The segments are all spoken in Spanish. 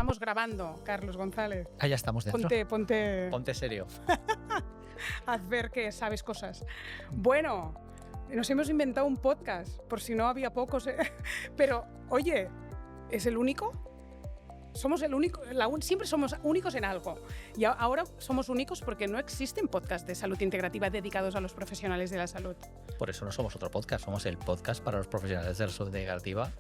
estamos grabando, Carlos González. Ah, ya estamos dentro. Ponte serio. Haz ver que sabes cosas. Bueno, nos hemos inventado un podcast, por si no había pocos. Pero, oye, ¿es el único? Somos el único, siempre somos únicos en algo. Y ahora somos únicos porque no existen podcasts de salud integrativa dedicados a los profesionales de la salud. Por eso no somos otro podcast, somos el podcast para los profesionales de la salud integrativa.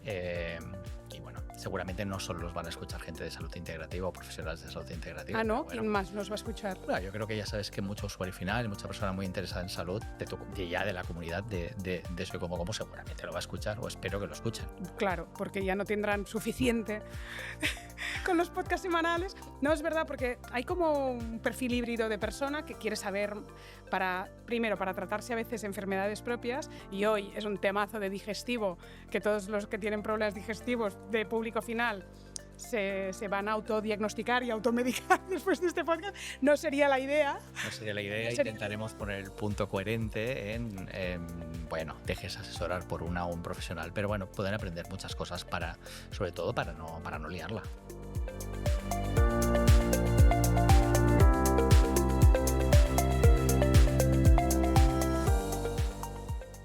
Y bueno, seguramente no solo los van a escuchar gente de salud integrativa o profesionales de salud integrativa. Ah, ¿no? Bueno, ¿Quién más nos va a escuchar? Bueno, yo creo que ya sabes que mucho usuario final, mucha persona muy interesada en salud, de la comunidad de Soy Como seguramente lo va a escuchar, o espero que lo escuchen. Claro, porque ya no tendrán suficiente con los podcasts semanales. No, es verdad, porque hay como un perfil híbrido de persona que quiere saber, primero, para tratarse a veces enfermedades propias, y hoy es un temazo de digestivo, que todos los que tienen problemas digestivos de público final se van a autodiagnosticar y automedicar después de este podcast. No sería la idea. No sería la idea. Intentaremos poner el punto coherente en bueno, dejes asesorar por una o un profesional, pero bueno, pueden aprender muchas cosas sobre todo para no liarla.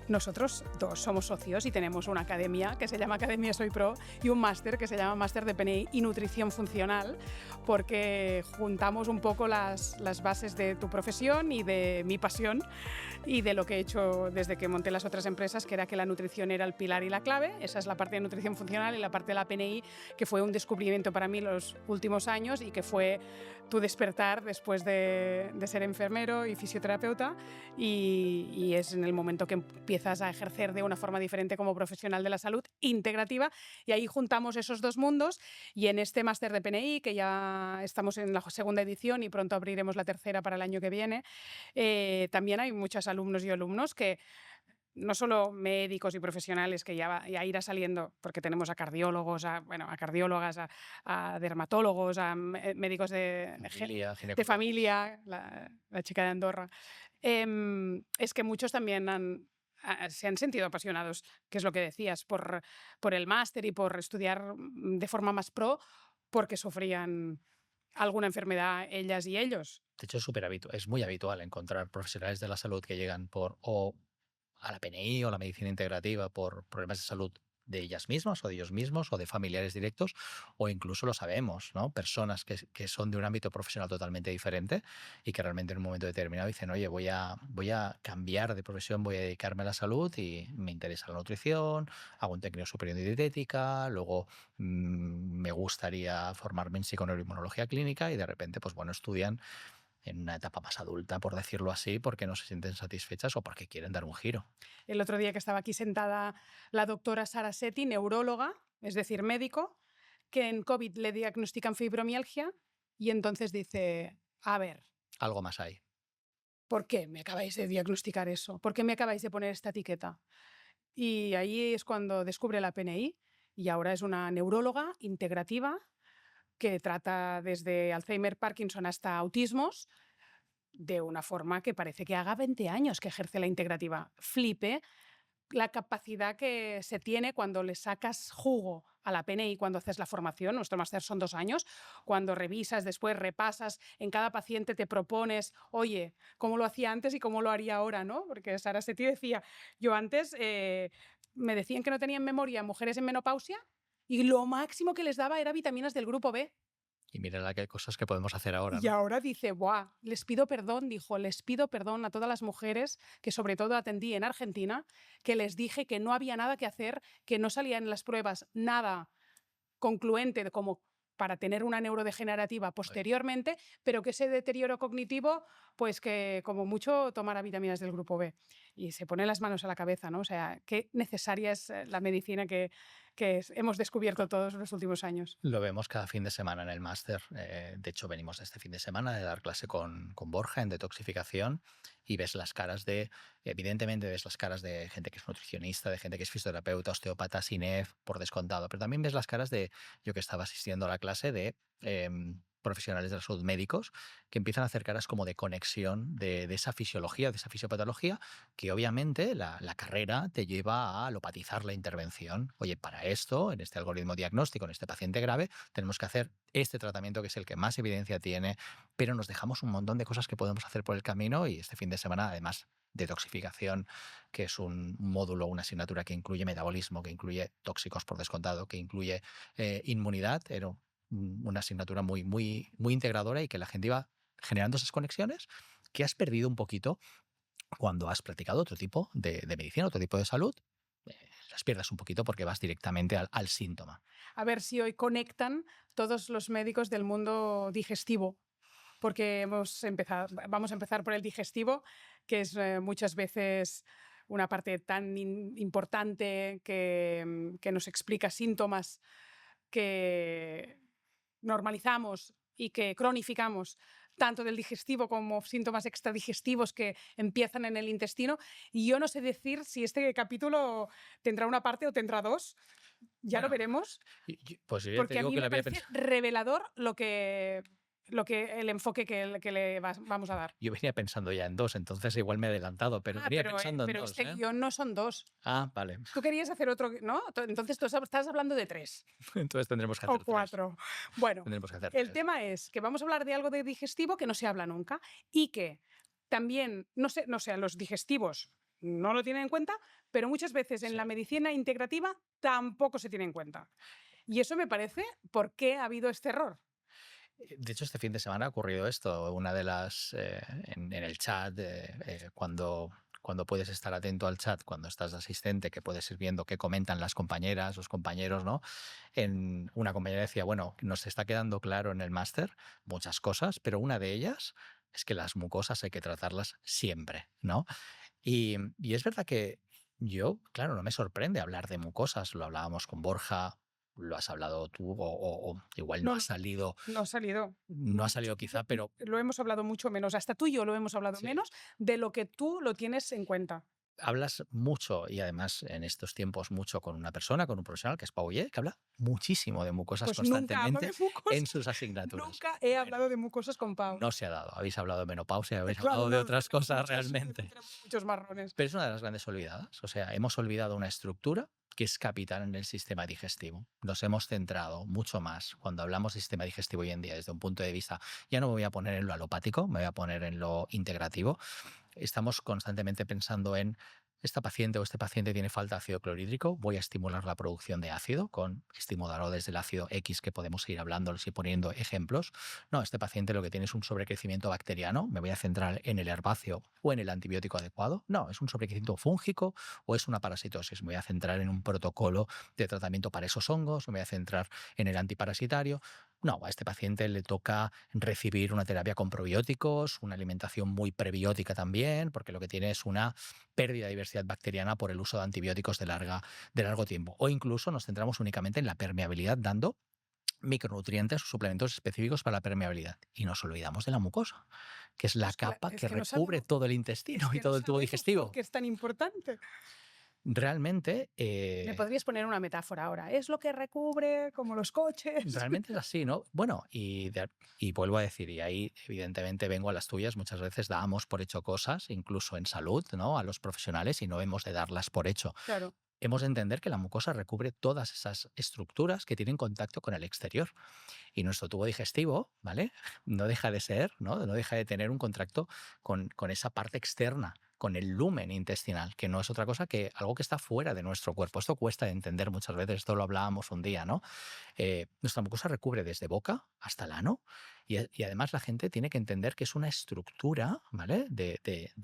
Nosotros dos somos socios y tenemos una academia que se llama Academia Soy Pro y un máster que se llama Máster de PNI y Nutrición Funcional, porque juntamos un poco las bases de tu profesión y de mi pasión y de lo que he hecho desde que monté las otras empresas, que era que la nutrición era el pilar y la clave. Esa es la parte de nutrición funcional, y la parte de la PNI, que fue un descubrimiento para mí los últimos años y que fue tu despertar después de ser enfermero y fisioterapeuta, y es en el momento que empiezas a ejercer de una forma diferente como profesional de la salud integrativa, y ahí juntamos esos dos mundos. Y en este máster de PNI, que ya estamos en la segunda edición y pronto abriremos la tercera para el año que viene, también hay muchos alumnos y alumnos que no solo médicos y profesionales, que ya irá saliendo, porque tenemos a cardiólogos, a cardiólogas, a dermatólogos, a médicos de familia, la chica de Andorra. Es que muchos también se han sentido apasionados, que es lo que decías, por el máster y por estudiar de forma más pro, porque sufrían alguna enfermedad ellas y ellos. De hecho, es muy habitual encontrar profesionales de la salud que llegan o a la PNI o a la medicina integrativa por problemas de salud de ellas mismas o de ellos mismos o de familiares directos, o incluso lo sabemos, ¿no? Personas que son de un ámbito profesional totalmente diferente y que realmente en un momento determinado dicen, oye, voy a cambiar de profesión, voy a dedicarme a la salud y me interesa la nutrición, hago un técnico superior en dietética, luego me gustaría formarme en psiconeuroinmunología clínica, y de repente, pues bueno, estudian en una etapa más adulta, por decirlo así, porque no se sienten satisfechas o porque quieren dar un giro. El otro día que estaba aquí sentada la doctora Sara Setti, neuróloga, es decir, médico, que en COVID le diagnostican fibromialgia, y entonces dice, a ver, algo más hay. ¿Por qué me acabáis de diagnosticar eso? ¿Por qué me acabáis de poner esta etiqueta? Y ahí es cuando descubre la PNI, y ahora es una neuróloga integrativa que trata desde Alzheimer, Parkinson hasta autismos, de una forma que parece que haga 20 años que ejerce la integrativa. Flipe la capacidad que se tiene cuando le sacas jugo a la PNI, cuando haces la formación. Nuestro máster son 2 años. Cuando revisas, después repasas, en cada paciente te propones, oye, ¿cómo lo hacía antes y cómo lo haría ahora? ¿No? Porque Sara Setti decía, yo antes me decían que no tenían memoria mujeres en menopausia, y lo máximo que les daba era vitaminas del grupo B. Y mira qué cosas que podemos hacer ahora, ¿no? Y ahora dice, ¡buah! Les pido perdón, dijo, les pido perdón a todas las mujeres que sobre todo atendí en Argentina, que les dije que no había nada que hacer, que no salía en las pruebas nada concluente como para tener una neurodegenerativa posteriormente, pero que ese deterioro cognitivo, pues que como mucho tomara vitaminas del grupo B. Y se pone las manos a la cabeza, ¿no? O sea, qué necesaria es la medicina que hemos descubierto todos los últimos años. Lo vemos cada fin de semana en el máster. De hecho, venimos este fin de semana de dar clase con Borja en detoxificación, y ves las caras evidentemente ves las caras de gente que es nutricionista, de gente que es fisioterapeuta, osteópata, SINEF, por descontado, pero también ves las caras de yo, que estaba asistiendo a la clase, de profesionales de la salud médicos que empiezan a hacer caras como de conexión de esa fisiología, de esa fisiopatología, que obviamente la carrera te lleva a alopatizar la intervención. Oye, para esto, en este algoritmo diagnóstico, en este paciente grave, tenemos que hacer este tratamiento que es el que más evidencia tiene, pero nos dejamos un montón de cosas que podemos hacer por el camino y este fin de semana, además, detoxificación, que es un módulo, una asignatura que incluye metabolismo, que incluye tóxicos por descontado, que incluye inmunidad, era una asignatura muy integradora y que la gente iba generando esas conexiones que has perdido un poquito cuando has practicado otro tipo de medicina, otro tipo de salud. Las pierdes un poquito porque vas directamente al síntoma. A ver si hoy conectan todos los médicos del mundo digestivo, porque vamos a empezar por el digestivo, que es muchas veces una parte tan importante que nos explica síntomas que normalizamos y que cronificamos tanto del digestivo como síntomas extradigestivos que empiezan en el intestino. Y yo no sé decir si este capítulo tendrá una parte o tendrá dos. Ya Bueno, lo veremos. Pues yo ya te Porque a digo mí que lo me había parece pensado. revelador el enfoque que le vamos a dar. Yo venía pensando ya en dos, entonces igual me he adelantado, pero venía pensando en Pero dos, este ¿eh? guión no son dos. Ah, vale. Tú querías hacer otro, ¿no? Entonces tú estás hablando de tres Entonces tendremos que o hacer tres. cuatro. Bueno, Tendremos que hacer el tres. tema es que vamos a hablar de algo de digestivo que no se habla nunca y que también, no sé, los digestivos no lo tienen en cuenta, pero muchas veces en Sí. la medicina integrativa tampoco se tiene en cuenta. Y eso me parece por qué ha habido este error. De hecho, este fin de semana ha ocurrido esto. Una de las en el chat, cuando puedes estar atento al chat, cuando estás de asistente, que puedes ir viendo qué comentan las compañeras, los compañeros, ¿no? Una compañera decía, bueno, nos está quedando claro en el máster muchas cosas, pero una de ellas es que las mucosas hay que tratarlas siempre, ¿no? Y es verdad que yo, claro, no me sorprende hablar de mucosas. Lo hablábamos con Borja, lo has hablado tú, o igual no No, ha salido, no ha salido. no ha salido quizá, pero Lo hemos hablado mucho menos, hasta tú y yo lo hemos hablado sí, menos de lo que tú lo tienes en cuenta. hablas mucho y además en estos tiempos mucho con una persona, con un profesional que es Pau Oller, que habla muchísimo de mucosas Pues nunca hablo constantemente de mucosas, en sus asignaturas. nunca he Bueno, hablado de mucosas con Pau. no se ha dado. Habéis hablado de menopausia, habéis Claro, hablado de no, otras cosas realmente. tenemos muchos marrones. Pero es una de las grandes olvidadas. O sea, hemos olvidado una estructura que es capital en el sistema digestivo. Nos hemos centrado mucho más cuando hablamos de sistema digestivo hoy en día desde un punto de vista, ya no me voy a poner en lo alopático, me voy a poner en lo integrativo. Estamos constantemente pensando en esta paciente o este paciente tiene falta de ácido clorhídrico, voy a estimular la producción de ácido con estimuladores del ácido X que podemos ir hablando y poniendo ejemplos. No, este paciente lo que tiene es un sobrecrecimiento bacteriano, me voy a centrar en el herbáceo o en el antibiótico adecuado. No, es un sobrecrecimiento fúngico o es una parasitosis, me voy a centrar en un protocolo de tratamiento para esos hongos, me voy a centrar en el antiparasitario. No, a este paciente le toca recibir una terapia con probióticos, una alimentación muy prebiótica también, porque lo que tiene es una pérdida de diversidad bacteriana por el uso de antibióticos de largo tiempo. O incluso nos centramos únicamente en la permeabilidad, dando micronutrientes o suplementos específicos para la permeabilidad. Y nos olvidamos de la mucosa, que es la capa que Es que no recubre sabemos, todo el intestino y no todo el tubo sabemos digestivo. por qué es tan importante. Realmente, Me podrías poner una metáfora ahora. Es lo que recubre, como los coches. realmente es así, ¿no? Bueno, y vuelvo a decir, y ahí evidentemente vengo a las tuyas, muchas veces damos por hecho cosas, incluso en salud, ¿no? A los profesionales y no hemos de darlas por hecho. Claro. Hemos de entender que la mucosa recubre todas esas estructuras que tienen contacto con el exterior. Y nuestro tubo digestivo, ¿vale? No deja de ser, ¿no? No deja de tener un contacto con esa parte externa, con el lumen intestinal, que no es otra cosa que algo que está fuera de nuestro cuerpo. Esto cuesta de entender muchas veces, esto lo hablábamos un día, ¿no? Nuestra mucosa recubre desde boca hasta el ano y además la gente tiene que entender que es una estructura, ¿vale? De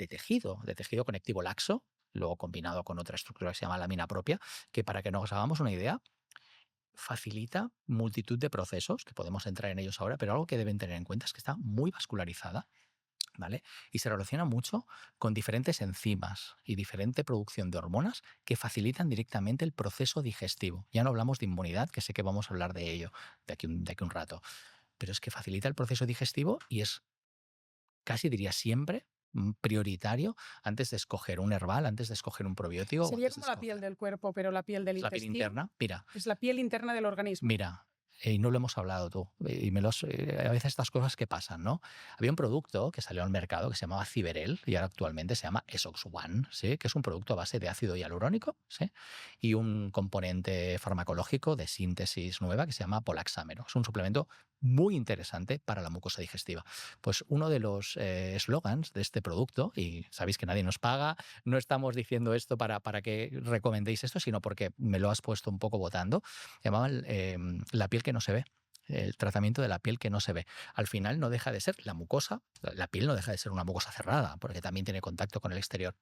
tejido conectivo laxo, luego combinado con otra estructura que se llama lámina propia, que para que nos hagamos una idea, facilita multitud de procesos, que podemos entrar en ellos ahora, pero algo que deben tener en cuenta es que está muy vascularizada, ¿vale? Y se relaciona mucho con diferentes enzimas y diferente producción de hormonas que facilitan directamente el proceso digestivo. Ya no hablamos de inmunidad, que sé que vamos a hablar de ello de aquí un rato, pero es que facilita el proceso digestivo y es casi diría siempre prioritario antes de escoger un herbal, antes de escoger un probiótico o Sería antes de como la piel escoger del cuerpo, pero la piel del la piel intestino interna. Mira, es la piel interna del organismo. mira, y no lo hemos hablado tú, y a veces estas cosas que pasan, ¿no? Había un producto que salió al mercado que se llamaba Ciberel y ahora actualmente se llama Esox One, ¿sí? Que es un producto a base de ácido hialurónico, ¿sí? Y un componente farmacológico de síntesis nueva que se llama Polaxamero. Es un suplemento muy interesante para la mucosa digestiva. Pues uno de los eslogans de este producto, y sabéis que nadie nos paga, no estamos diciendo esto para que recomendéis esto, sino porque me lo has puesto un poco votando, llamaban la piel que no se ve. El tratamiento de la piel que no se ve. Al final no deja de ser la mucosa, la piel no deja de ser una mucosa cerrada, porque también tiene contacto con el exterior.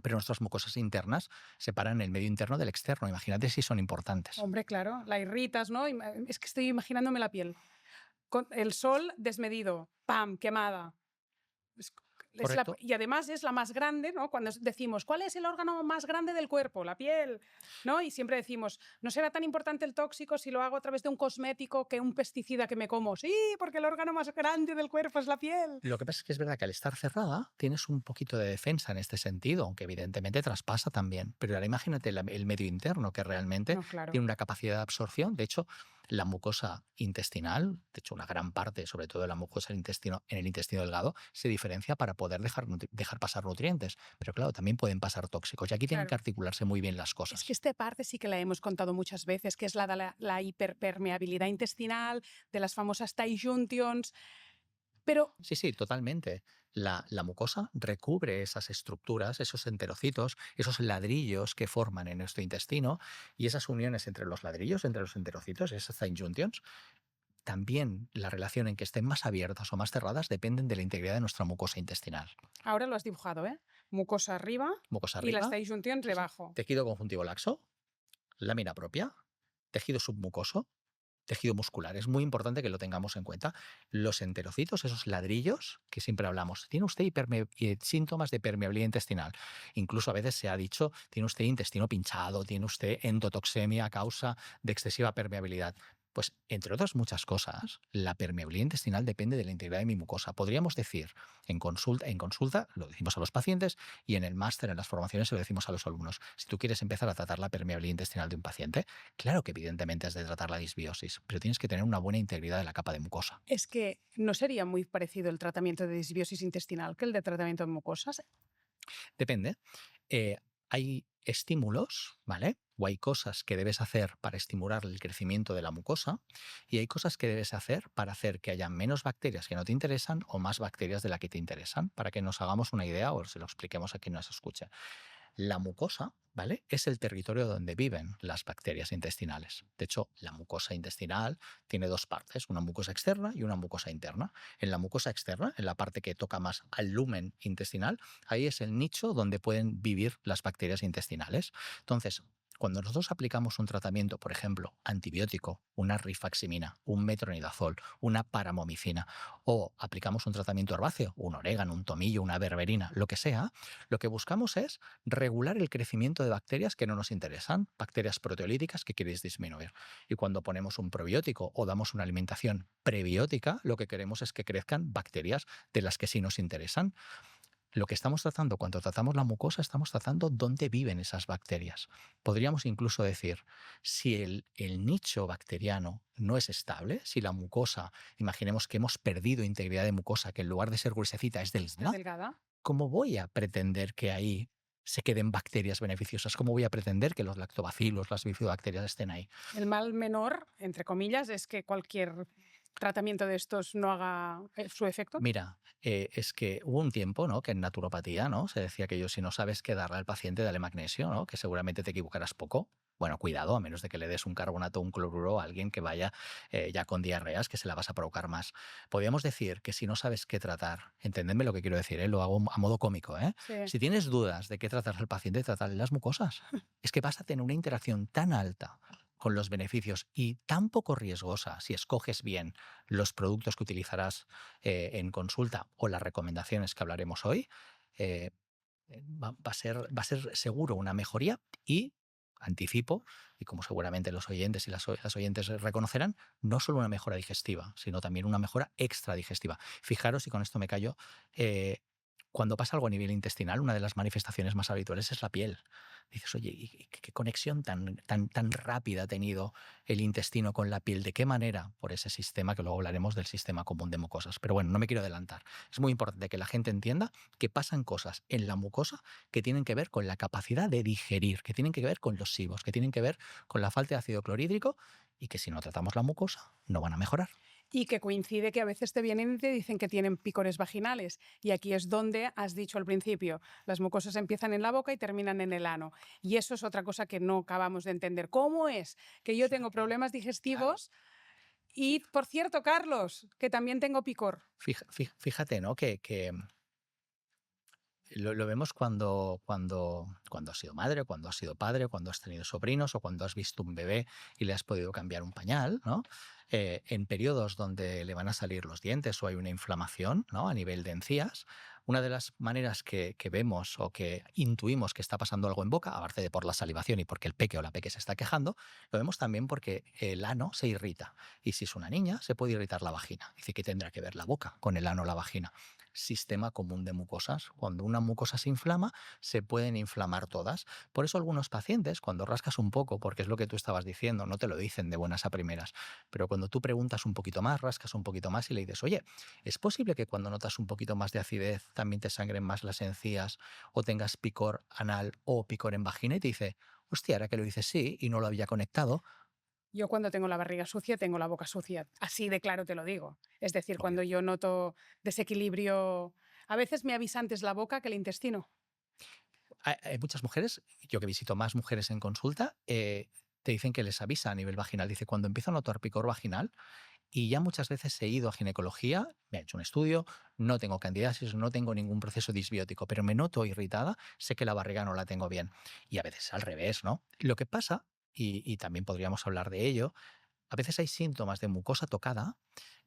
Pero nuestras mucosas internas separan el medio interno del externo. Imagínate si son importantes. Hombre, claro, la irritas, ¿no? Es que estoy imaginándome la piel. Con el sol desmedido, ¡pam!, quemada. Es- ¿Correcto? y además es la más grande, ¿no? Cuando decimos, ¿cuál es el órgano más grande del cuerpo? La piel, ¿no? Y siempre decimos, no será tan importante el tóxico si lo hago a través de un cosmético que un pesticida que me como. Sí, porque el órgano más grande del cuerpo es la piel. Lo que pasa es que es verdad que al estar cerrada tienes un poquito de defensa en este sentido, aunque evidentemente traspasa también. Pero ahora imagínate el medio interno que realmente No, claro. tiene una capacidad de absorción. De hecho, la mucosa intestinal, de hecho una gran parte, sobre todo de la mucosa en el intestino delgado, se diferencia para poder dejar pasar nutrientes. Pero claro, también pueden pasar tóxicos y aquí tienen que Claro. articularse muy bien las Es que cosas. esta parte sí que la hemos contado muchas veces, que es la de la hiperpermeabilidad intestinal, de las famosas tight junctions, pero Sí, sí, totalmente. La mucosa recubre esas estructuras, esos enterocitos, esos ladrillos que forman en nuestro intestino y esas uniones entre los ladrillos, entre los enterocitos, esas tight junctions, también la relación en que estén más abiertas o más cerradas dependen de la integridad de nuestra mucosa intestinal. ahora lo has dibujado, ¿eh? Mucosa arriba Mucosa y las arriba, tight junctions sí, sí. debajo. Tejido conjuntivo laxo, lámina propia, tejido submucoso, tejido muscular. Es muy importante que lo tengamos en cuenta. Los enterocitos, esos ladrillos que siempre hablamos, tiene usted síntomas de permeabilidad intestinal. Incluso a veces se ha dicho, tiene usted intestino pinchado, tiene usted endotoxemia a causa de excesiva permeabilidad. Pues, entre otras muchas cosas, la permeabilidad intestinal depende de la integridad de mi mucosa. Podríamos decir, en consulta lo decimos a los pacientes y en el máster, en las formaciones, se lo decimos a los alumnos. Si tú quieres empezar a tratar la permeabilidad intestinal de un paciente, claro que evidentemente has de tratar la disbiosis, pero tienes que tener una buena integridad de la capa de mucosa. Es que no sería muy parecido el tratamiento de disbiosis intestinal que el de tratamiento de mucosas. Depende. Hay estímulos, ¿vale? O hay cosas que debes hacer para estimular el crecimiento de la mucosa y hay cosas que debes hacer para hacer que haya menos bacterias que no te interesan o más bacterias de las que te interesan, para que nos hagamos una idea o se lo expliquemos a quien nos escuche. La mucosa, ¿vale? Es el territorio donde viven las bacterias intestinales. De hecho, la mucosa intestinal tiene dos partes, una mucosa externa y una mucosa interna. En la mucosa externa, en la parte que toca más al lumen intestinal, ahí es el nicho donde pueden vivir las bacterias intestinales. Entonces, cuando nosotros aplicamos un tratamiento, por ejemplo, antibiótico, una rifaximina, un metronidazol, una paramomicina, o aplicamos un tratamiento herbáceo, un orégano, un tomillo, una berberina, lo que sea, lo que buscamos es regular el crecimiento de bacterias que no nos interesan, bacterias proteolíticas que queréis disminuir. Y cuando ponemos un probiótico o damos una alimentación prebiótica, lo que queremos es que crezcan bacterias de las que sí nos interesan. Lo que estamos tratando cuando tratamos la mucosa, estamos tratando dónde viven esas bacterias. Podríamos incluso decir, si el nicho bacteriano no es estable, si la mucosa, imaginemos que hemos perdido integridad de mucosa, que en lugar de ser gruesecita es Es delgada, delgada. ¿cómo voy a pretender que ahí se queden bacterias beneficiosas? ¿Cómo voy a pretender que los lactobacilos, las bifidobacterias estén ahí? El mal menor, entre comillas, es que cualquier tratamiento de estos no haga su efecto. Mira, es que hubo un tiempo, ¿no?, que en naturopatía, ¿no?, se decía que si no sabes qué darle al paciente, dale magnesio, ¿no?, que seguramente te equivocarás poco. Bueno, cuidado, a menos de que le des un carbonato o un cloruro a alguien que vaya ya con diarreas, que se la vas a provocar más. Podríamos decir que si no sabes qué tratar, entendedme lo que quiero decir, lo hago a modo cómico, Sí. si tienes dudas de qué tratar al paciente, tratarle las mucosas. Es que vas a tener una interacción tan alta con los beneficios y tan poco riesgosa si escoges bien los productos que utilizarás en consulta o las recomendaciones que hablaremos hoy, eh, va a ser seguro una mejoría y anticipo, y como seguramente los oyentes y las oyentes reconocerán, no solo una mejora digestiva, sino también una mejora extradigestiva. Fijaros, y con esto me callo, cuando pasa algo a nivel intestinal, una de las manifestaciones más habituales es la piel. dices, oye, ¿y qué conexión tan rápida ha tenido el intestino con la piel? ¿De qué manera? Por ese sistema, que luego hablaremos del sistema común de mucosas. Pero bueno, no me quiero adelantar. Es muy importante que la gente entienda que pasan cosas en la mucosa que tienen que ver con la capacidad de digerir, que tienen que ver con los SIBOs, que tienen que ver con la falta de ácido clorhídrico y que si no tratamos la mucosa no van a mejorar. Y que coincide que a veces te vienen y te dicen que tienen picores vaginales. Y aquí es donde has dicho al principio, las mucosas empiezan en la boca y terminan en el ano. Y eso es otra cosa que no acabamos de entender. ¿Cómo es que yo tengo problemas digestivos? Y, por cierto, Carlos, que también tengo picor. Fíjate, ¿no? Que lo vemos cuando has sido madre, cuando has sido padre, cuando has tenido sobrinos o cuando has visto un bebé y le has podido cambiar un pañal, ¿no? En periodos donde le van a salir los dientes o hay una inflamación, ¿no? A nivel de encías, una de las maneras que vemos o que intuimos que está pasando algo en boca, aparte de por la salivación y porque el peque o la peque se está quejando, lo vemos también porque el ano se irrita. Y si es una niña, se puede irritar la vagina. Dice que tendrá que ver la boca con el ano o la vagina. Sistema común de mucosas. Cuando una mucosa se inflama, se pueden inflamar todas. Por eso algunos pacientes, cuando rascas un poco, porque es lo que tú estabas diciendo, no te lo dicen de buenas a primeras, pero cuando tú preguntas un poquito más, rascas un poquito más y le dices, oye, ¿es posible que cuando notas un poquito más de acidez también te sangren más las encías o tengas picor anal o picor en vagina? Y te dice, hostia, ahora que lo dices sí y no lo había conectado. Yo cuando tengo la barriga sucia, tengo la boca sucia. Así de claro te lo digo. Es decir, Obvio. cuando yo noto desequilibrio, a veces me avisa antes la boca que el intestino. Hay muchas mujeres, yo que visito más mujeres en consulta, te dicen que les avisa a nivel vaginal. Dice, cuando empiezo a notar picor vaginal, y ya muchas veces he ido a ginecología, me ha hecho un estudio, no tengo candidiasis, no tengo ningún proceso disbiótico, pero me noto irritada, sé que la barriga no la tengo bien. Y a veces al revés, ¿no? Lo que pasa, y también podríamos hablar de ello, a veces hay síntomas de mucosa tocada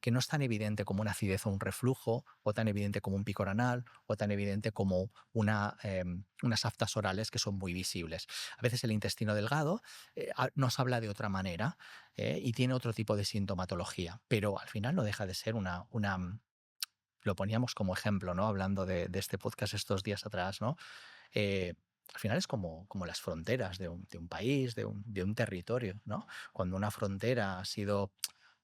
que no es tan evidente como una acidez o un reflujo, o tan evidente como un picor anal, o tan evidente como unas aftas orales que son muy visibles. A veces el intestino delgado nos habla de otra manera y tiene otro tipo de sintomatología, pero al final no deja de ser lo poníamos como ejemplo, ¿no? Hablando de este podcast estos días atrás, ¿no? eh, Al final es como las fronteras de un país, de un territorio, ¿no? Cuando una frontera ha sido,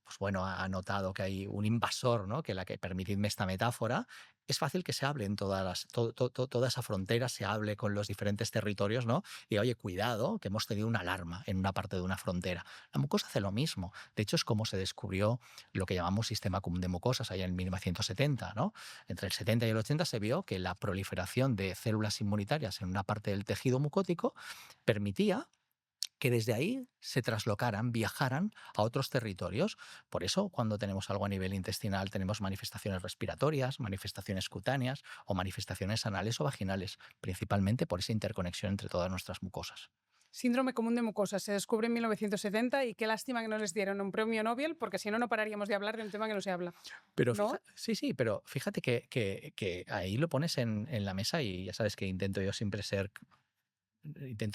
pues bueno, ha notado que hay un invasor, ¿no? Permitidme esta metáfora, es fácil que se hable en toda esa frontera, se hable con los diferentes territorios, ¿no? Y oye, cuidado, que hemos tenido una alarma en una parte de una frontera. La mucosa hace lo mismo. De hecho, es como se descubrió lo que llamamos sistema común de mucosas allá en 1970, ¿no? Entre el 70 y el 80 se vio que la proliferación de células inmunitarias en una parte del tejido mucótico permitía que desde ahí se traslocaran, viajaran a otros territorios. Por eso, cuando tenemos algo a nivel intestinal, tenemos manifestaciones respiratorias, manifestaciones cutáneas o manifestaciones anales o vaginales, principalmente por esa interconexión entre todas nuestras mucosas. Síndrome común de mucosa se descubre en 1970 y qué lástima que no les dieron un premio Nobel, porque si no, no pararíamos de hablar de un tema que no se habla. Pero ¿No? sí, pero fíjate que ahí lo pones en la mesa y ya sabes que intento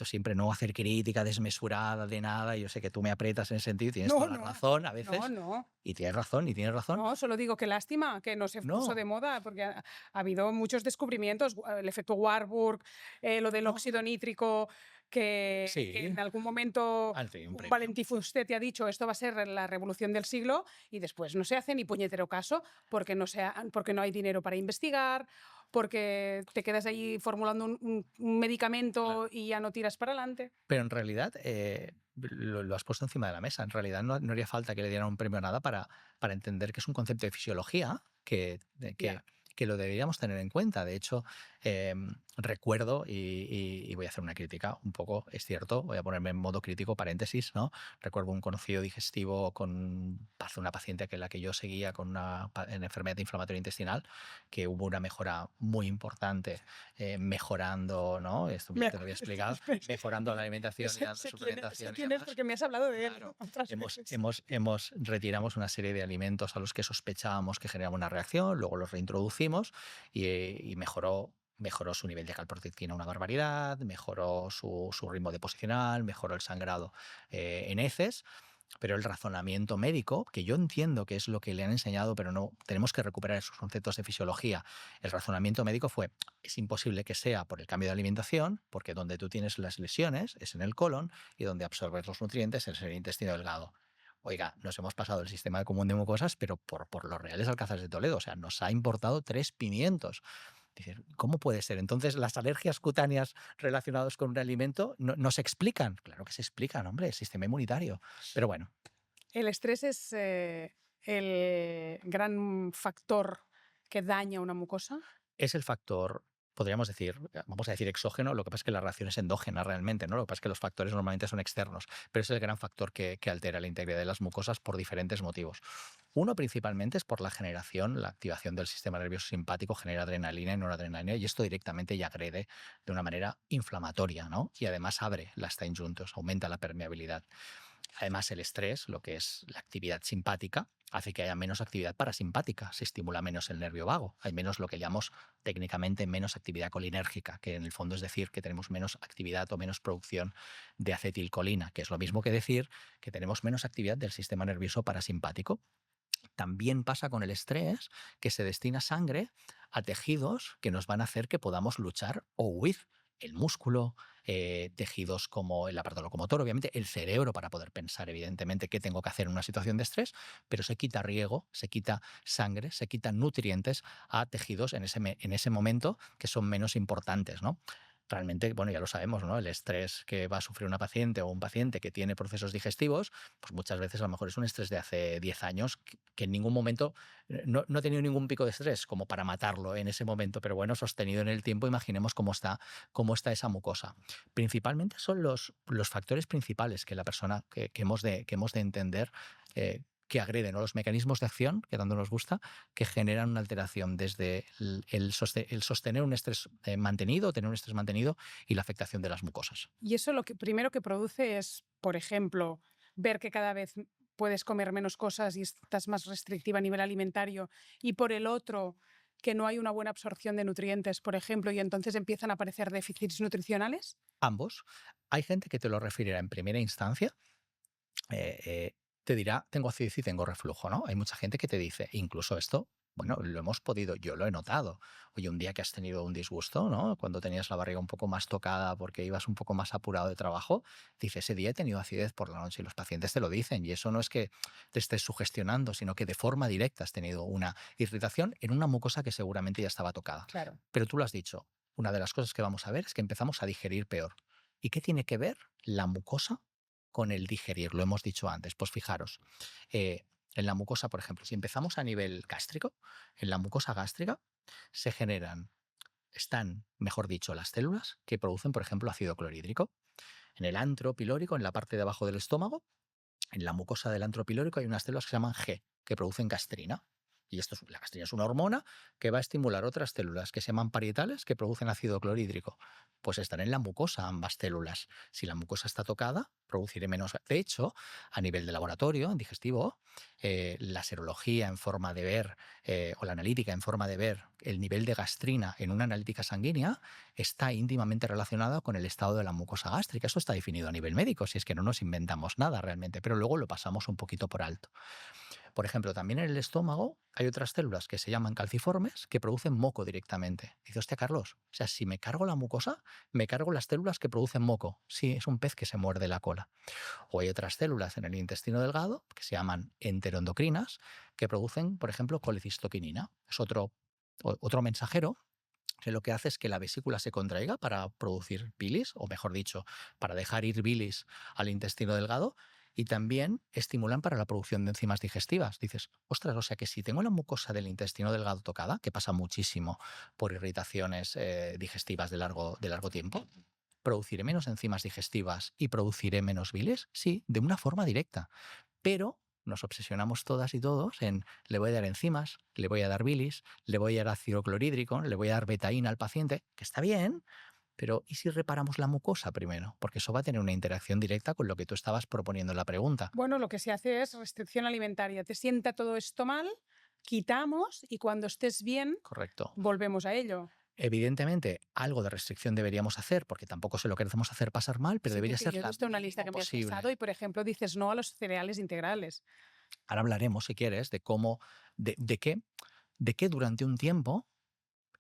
siempre no hacer crítica desmesurada de nada. Yo sé que tú me aprietas en ese sentido, tienes No, toda la no, razón a no, veces, no. y tienes razón, y tienes razón. No, solo digo que lástima que no se puso de No, moda, porque ha habido muchos descubrimientos, el efecto Warburg, lo del no. óxido nítrico, que Sí, en algún momento han tenido un un premio. Valentí Fuster ha dicho esto va a ser la revolución del siglo y después no se hace ni puñetero caso porque porque no hay dinero para investigar, porque te quedas ahí formulando un Claro. medicamento y ya no tiras para adelante. Pero en realidad lo has puesto encima de la mesa. En realidad no haría falta que le dieran un premio a nada para entender que es un concepto de fisiología Ya. que lo deberíamos tener en cuenta. De hecho, recuerdo, y voy a hacer una crítica un poco, es cierto, voy a ponerme en modo crítico, paréntesis, ¿no? Recuerdo un conocido digestivo con una paciente que la que yo seguía con en enfermedad inflamatoria intestinal, que hubo una mejora muy importante mejorando, ¿no? Esto Me ya te lo acu- había explicado, mejorando la alimentación y dando sé suplementación y quién es demás. porque me has hablado de él Claro, otras veces. retiramos una serie de alimentos a los que sospechábamos que generaban una reacción, luego los reintroducimos y mejoró su nivel de calprotectina una barbaridad, mejoró su ritmo deposicional, mejoró el sangrado en heces. Pero el razonamiento médico, que yo entiendo que es lo que le han enseñado, pero no tenemos que recuperar esos conceptos de fisiología. El razonamiento médico fue, es imposible que sea por el cambio de alimentación, porque donde tú tienes las lesiones es en el colon y donde absorbes los nutrientes es en el intestino delgado. Oiga, nos hemos pasado el sistema común de mucosas, pero por los reales alcázares de Toledo. O sea, nos ha importado 3 pimientos. Dices, ¿cómo puede ser? Entonces, ¿las alergias cutáneas relacionadas con un alimento no se explican? Claro que se explican, hombre, el sistema inmunitario. Pero bueno, El estrés es el gran factor que daña una mucosa. es el factor, podríamos decir, vamos a decir exógeno, lo que pasa es que la reacción es endógena realmente, ¿no? Lo que pasa es que los factores normalmente son externos, pero es el gran factor que altera la integridad de las mucosas por diferentes motivos. Uno principalmente es por la generación, la activación del sistema nervioso simpático genera adrenalina y noradrenalina y esto directamente ya agrede de una manera inflamatoria, ¿no? Y además abre las time juntos, aumenta la permeabilidad. Además, el estrés, lo que es la actividad simpática, hace que haya menos actividad parasimpática, se estimula menos el nervio vago, hay menos lo que llamamos técnicamente menos actividad colinérgica, que en el fondo es decir que tenemos menos actividad o menos producción de acetilcolina, que es lo mismo que decir que tenemos menos actividad del sistema nervioso parasimpático. También pasa con el estrés, que se destina sangre a tejidos que nos van a hacer que podamos luchar o huir. El músculo, tejidos como el aparato locomotor, obviamente, el cerebro para poder pensar, evidentemente, qué tengo que hacer en una situación de estrés, pero se quita riego, se quita sangre, se quitan nutrientes a tejidos en ese momento que son menos importantes, ¿no? Realmente, bueno, ya lo sabemos, ¿no? El estrés que va a sufrir una paciente o un paciente que tiene procesos digestivos, pues muchas veces a lo mejor es un estrés de hace 10 años que en ningún momento no ha tenido ningún pico de estrés como para matarlo en ese momento, pero bueno, sostenido en el tiempo, imaginemos cómo está esa mucosa. Principalmente son los factores principales que la persona que hemos de entender que agreden, ¿no? Los mecanismos de acción, que tanto nos gusta, que generan una alteración desde el sostener un estrés mantenido, tener un estrés mantenido y la afectación de las mucosas. Y eso lo que primero que produce es, por ejemplo, ver que cada vez puedes comer menos cosas y estás más restrictiva a nivel alimentario, y por el otro, que no hay una buena absorción de nutrientes, por ejemplo, y entonces empiezan a aparecer déficits nutricionales. Ambos. Hay gente que te lo referirá en primera instancia, te dirá, tengo acidez y tengo reflujo, ¿no? Hay mucha gente que te dice, incluso esto, bueno, lo hemos podido, yo lo he notado. Oye, un día que has tenido un disgusto, ¿no? Cuando tenías la barriga un poco más tocada porque ibas un poco más apurado de trabajo, dice, ese día he tenido acidez por la noche y los pacientes te lo dicen y eso no es que te estés sugestionando, sino que de forma directa has tenido una irritación en una mucosa que seguramente ya estaba tocada. Claro. Pero tú lo has dicho, una de las cosas que vamos a ver es que empezamos a digerir peor. ¿Y qué tiene que ver la mucosa con el digerir? Lo hemos dicho antes. Pues fijaros, eh, en la mucosa, por ejemplo, si empezamos a nivel gástrico, en la mucosa gástrica se están, mejor dicho, las células que producen, por ejemplo, ácido clorhídrico. En el antro pilórico, en la parte de abajo del estómago, en la mucosa del antro pilórico hay unas células que se llaman G, que producen gastrina. Y la gastrina es una hormona que va a estimular otras células que se llaman parietales que producen ácido clorhídrico. Pues están en la mucosa ambas células. Si la mucosa está tocada, produciré menos. De hecho, a nivel de laboratorio, en digestivo, la serología en forma de ver o la analítica en forma de ver el nivel de gastrina en una analítica sanguínea está íntimamente relacionada con el estado de la mucosa gástrica. Eso está definido a nivel médico, si es que no nos inventamos nada realmente, pero luego lo pasamos un poquito por alto. Por ejemplo, también en el estómago hay otras células que se llaman calciformes que producen moco directamente. Dice, hostia, Carlos, o sea, si me cargo la mucosa, me cargo las células que producen moco. Sí, es un pez que se muerde la cola. O hay otras células en el intestino delgado que se llaman enteroendocrinas que producen, por ejemplo, colecistoquinina. Es otro mensajero que lo que hace es que la vesícula se contraiga para producir bilis, o mejor dicho, para dejar ir bilis al intestino delgado, y también estimulan para la producción de enzimas digestivas. Dices, ostras, o sea que si tengo la mucosa del intestino delgado tocada, que pasa muchísimo por irritaciones digestivas de largo tiempo, ¿produciré menos enzimas digestivas y produciré menos bilis? Sí, de una forma directa. Pero nos obsesionamos todas y todos en le voy a dar enzimas, le voy a dar bilis, le voy a dar ácido clorhídrico, le voy a dar betaína al paciente, que está bien, pero ¿y si reparamos la mucosa primero? Porque eso va a tener una interacción directa con lo que tú estabas proponiendo en la pregunta. Bueno, lo que se hace es restricción alimentaria. Te sienta todo esto mal, quitamos y cuando estés bien, Correcto. volvemos a ello. Evidentemente, algo de restricción deberíamos hacer, porque tampoco se lo queremos hacer pasar mal, pero Sí, debería porque ser yo he la visto una lista que mínimo me has pasado posible. y, por ejemplo, dices no a los cereales integrales. Ahora hablaremos, si quieres, de cómo, de qué durante un tiempo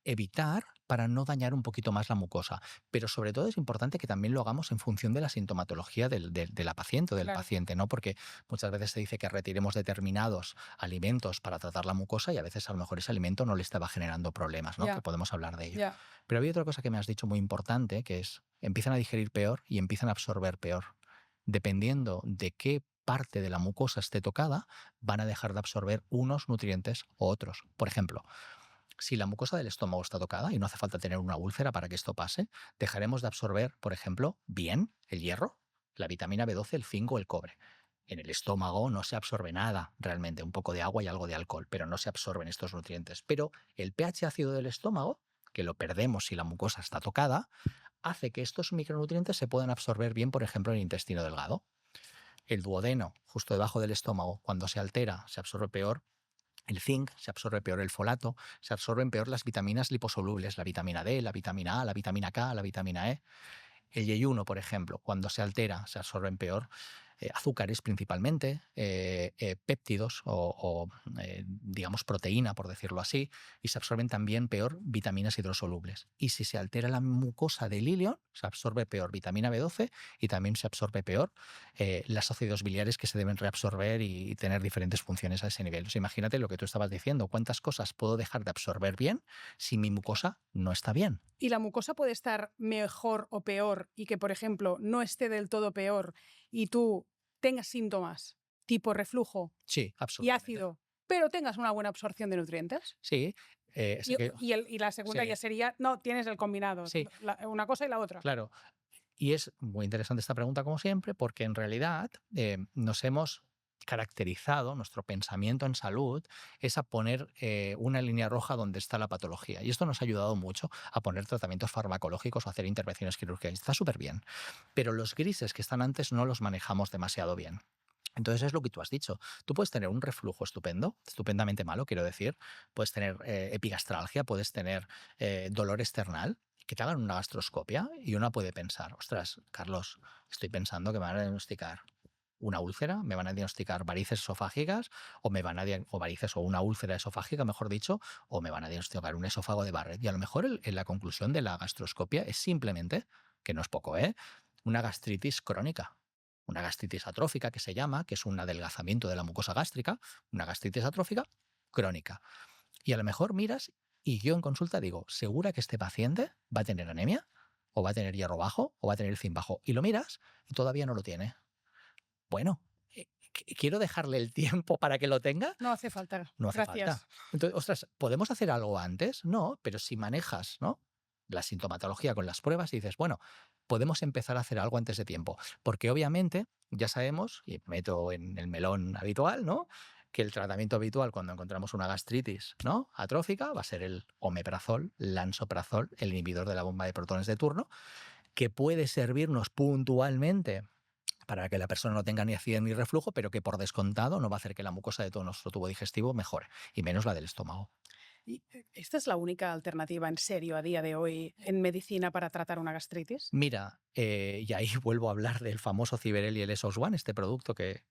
evitar para no dañar un poquito más la mucosa. Pero sobre todo es importante que también lo hagamos en función de la sintomatología de la paciente o del Claro, paciente, ¿no? Porque muchas veces se dice que retiremos determinados alimentos para tratar la mucosa y a veces a lo mejor ese alimento no le estaba generando problemas, ¿no? Que ya, podemos hablar de ello. ya. Pero había otra cosa que me has dicho muy importante, que es empiezan a digerir peor y empiezan a absorber peor. Dependiendo de qué parte de la mucosa esté tocada, van a dejar de absorber unos nutrientes u otros. Por ejemplo, si la mucosa del estómago está tocada, y no hace falta tener una úlcera para que esto pase, dejaremos de absorber, por ejemplo, bien el hierro, la vitamina B12, el zinc o el cobre. En el estómago no se absorbe nada, realmente, un poco de agua y algo de alcohol, pero no se absorben estos nutrientes. Pero el pH ácido del estómago, que lo perdemos si la mucosa está tocada, hace que estos micronutrientes se puedan absorber bien, por ejemplo, en el intestino delgado. El duodeno, justo debajo del estómago, cuando se altera, se absorbe peor el zinc, se absorbe peor el folato, se absorben peor las vitaminas liposolubles, la vitamina D, la vitamina A, la vitamina K, la vitamina E. El yeyuno, por ejemplo, cuando se altera, se absorben peor azúcares principalmente, péptidos digamos proteína, por decirlo así, y se absorben también peor vitaminas hidrosolubles. Y si se altera la mucosa del ilion, se absorbe peor vitamina B12 y también se absorbe peor las ácidos biliares que se deben reabsorber y tener diferentes funciones a ese nivel. O sea, imagínate lo que tú estabas diciendo, cuántas cosas puedo dejar de absorber bien si mi mucosa no está bien. ¿Y la mucosa puede estar mejor o peor y que, por ejemplo, no esté del todo peor y tú tengas síntomas tipo reflujo Sí, y absolutamente. ácido, pero tengas una buena absorción de nutrientes? Sí, Y, y la segunda ya sí, sería, no, tienes el combinado, sí, una cosa y la otra. claro. Y es muy interesante esta pregunta, como siempre, porque en realidad nos hemos caracterizado, nuestro pensamiento en salud es a poner una línea roja donde está la patología. Y esto nos ha ayudado mucho a poner tratamientos farmacológicos o hacer intervenciones quirúrgicas. Está súper bien. Pero los grises que están antes no los manejamos demasiado bien. Entonces es lo que tú has dicho. Tú puedes tener un reflujo estupendo, estupendamente malo, quiero decir. Puedes tener epigastralgia, puedes tener dolor external, que te hagan una gastroscopia y uno puede pensar, ostras, Carlos, estoy pensando que me van a diagnosticar una úlcera, me van a diagnosticar varices esofágicas o me van a o varices o una úlcera esofágica, mejor dicho, o me van a diagnosticar un esófago de Barrett. Y a lo mejor la conclusión de la gastroscopia es simplemente, que no es poco, una gastritis crónica. Una gastritis atrófica que se llama, que es un adelgazamiento de la mucosa gástrica, una gastritis atrófica crónica. Y a lo mejor miras y yo en consulta digo, ¿segura que este paciente va a tener anemia? ¿O va a tener hierro bajo? ¿O va a tener zinc bajo? Y lo miras y todavía no lo tiene. Bueno, ¿quiero dejarle el tiempo para que lo tenga? No hace falta. No hace falta. Gracias. Entonces, ostras, ¿podemos hacer algo antes? No, pero si manejas, ¿no?, la sintomatología con las pruebas y dices, bueno, podemos empezar a hacer algo antes de tiempo. Porque obviamente ya sabemos, y meto en el melón habitual, ¿no?, que el tratamiento habitual cuando encontramos una gastritis, ¿no?, atrófica va a ser el omeprazol, lansoprazol, el inhibidor de la bomba de protones de turno, que puede servirnos puntualmente para que la persona no tenga ni acidez ni reflujo, pero que por descontado no va a hacer que la mucosa de todo nuestro tubo digestivo mejore, y menos la del estómago. ¿Y esta es la única alternativa en serio a día de hoy en medicina para tratar una gastritis? Mira, y ahí vuelvo a hablar del famoso Ciberel y el Esos One, este producto que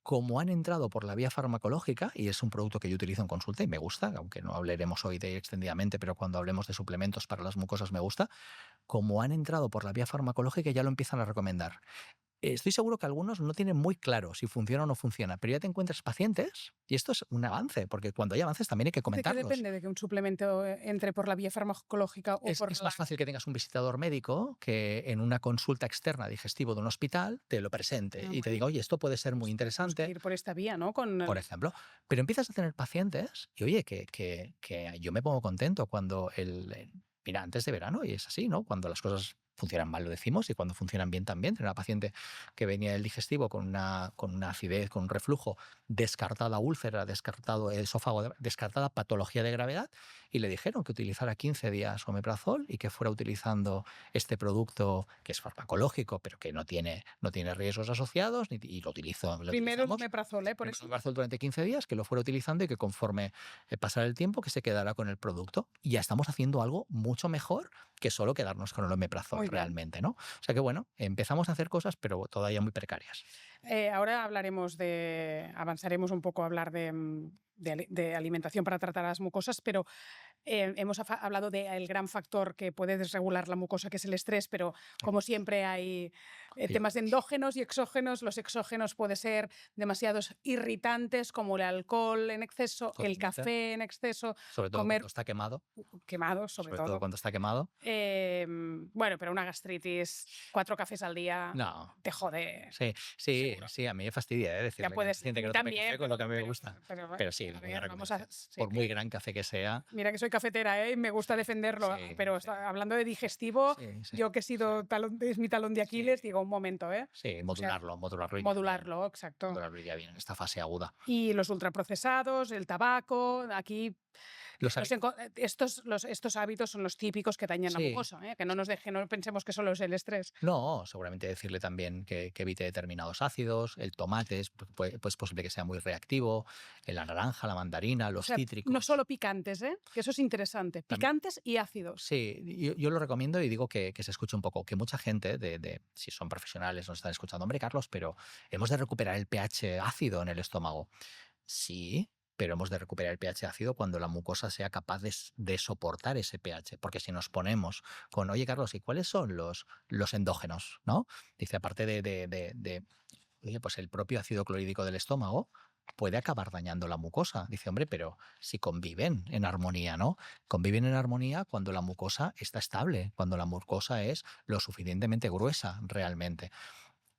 como han entrado por la vía farmacológica, y es un producto que yo utilizo en consulta y me gusta, aunque no hablaremos hoy de ello extendidamente, pero cuando hablemos de suplementos para las mucosas me gusta, como han entrado por la vía farmacológica ya lo empiezan a recomendar. Estoy seguro que algunos no tienen muy claro si funciona o no funciona, pero ya te encuentras pacientes y esto es un avance, porque cuando hay avances también hay que ¿De qué comentarlos. depende de que un suplemento entre por la vía farmacológica o por Es la... más fácil que tengas un visitador médico que en una consulta externa digestivo de un hospital te lo presente Ah, y te bueno, diga, oye, esto puede ser muy pues tenemos que interesante, ir por esta vía, ¿no? por ejemplo. Pero empiezas a tener pacientes y oye, que yo me pongo contento cuando mira, antes de verano, y es así, ¿no? Cuando las cosas funcionan mal lo decimos y cuando funcionan bien también. Tenía una paciente que venía del digestivo con una acidez, con un reflujo, descartada úlcera, descartado esófago, descartada patología de gravedad y le dijeron que utilizara 15 días omeprazol y que fuera utilizando este producto que es farmacológico pero que no tiene riesgos asociados y lo Primero el utilizamos. omeprazol, ¿eh? Por Primero eso. omeprazol durante 15 días, que lo fuera utilizando y que conforme pasara el tiempo que se quedara con el producto. Y ya estamos haciendo algo mucho mejor que solo quedarnos con el omeprazol Muy bien. realmente, ¿no? O sea que bueno, empezamos a hacer cosas, pero todavía muy precarias. Ahora avanzaremos un poco a hablar de alimentación para tratar las mucosas, pero hemos hablado del gran factor que puede desregular la mucosa, que es el estrés, pero como siempre hay Hay temas otros. endógenos y exógenos. Los exógenos pueden ser demasiados irritantes, como el alcohol en exceso, el Totalmente. café en exceso, Sobre todo cuando comer está quemado. quemados, sobre Sobre todo todo. cuando está quemado. Bueno, pero una gastritis, 4 cafés al día, No. te jode, Sí, sí, seguro. sí, a mí me fastidia Ya decirle a mi puedes, paciente a que mí no tome café también, con lo que a mí me gusta. Pero sí, a lo voy a ver, recomendar. sí, Por muy gran café que sea. mira que soy cafetera, ¿eh? Y me gusta defenderlo, Sí, pero sí, hablando de digestivo, sí, sí, yo que he sí, sido es mi talón de sí, Aquiles, digo, un momento, ¿eh? sí, O sea, modularlo iría bien. modularlo, exacto. Modularlo iría bien en esta fase aguda. Y los ultraprocesados, el tabaco, aquí Los hábitos. estos hábitos son los típicos que dañan la Sí, mucosa, ¿eh? Que no nos deje, no pensemos que solo es el estrés. no, seguramente decirle también que evite determinados ácidos, el tomate pues posible que sea muy reactivo, la naranja, la mandarina, O los sea, no cítricos. solo picantes, ¿eh? Que eso es interesante. También, Picantes y ácidos. sí, yo lo recomiendo y digo que se escuche un poco, que mucha gente, si son profesionales, nos están escuchando, hombre, Carlos, pero hemos de recuperar el pH ácido en el estómago. Sí, pero hemos de recuperar el pH ácido cuando la mucosa sea capaz de soportar ese pH. Porque si nos ponemos con, oye, Carlos, ¿y cuáles son los endógenos? ¿No? Dice, aparte oye, pues el propio ácido clorhídrico del estómago puede acabar dañando la mucosa. Dice, hombre, pero si conviven en armonía, ¿no? Conviven en armonía cuando la mucosa está estable, cuando la mucosa es lo suficientemente gruesa realmente.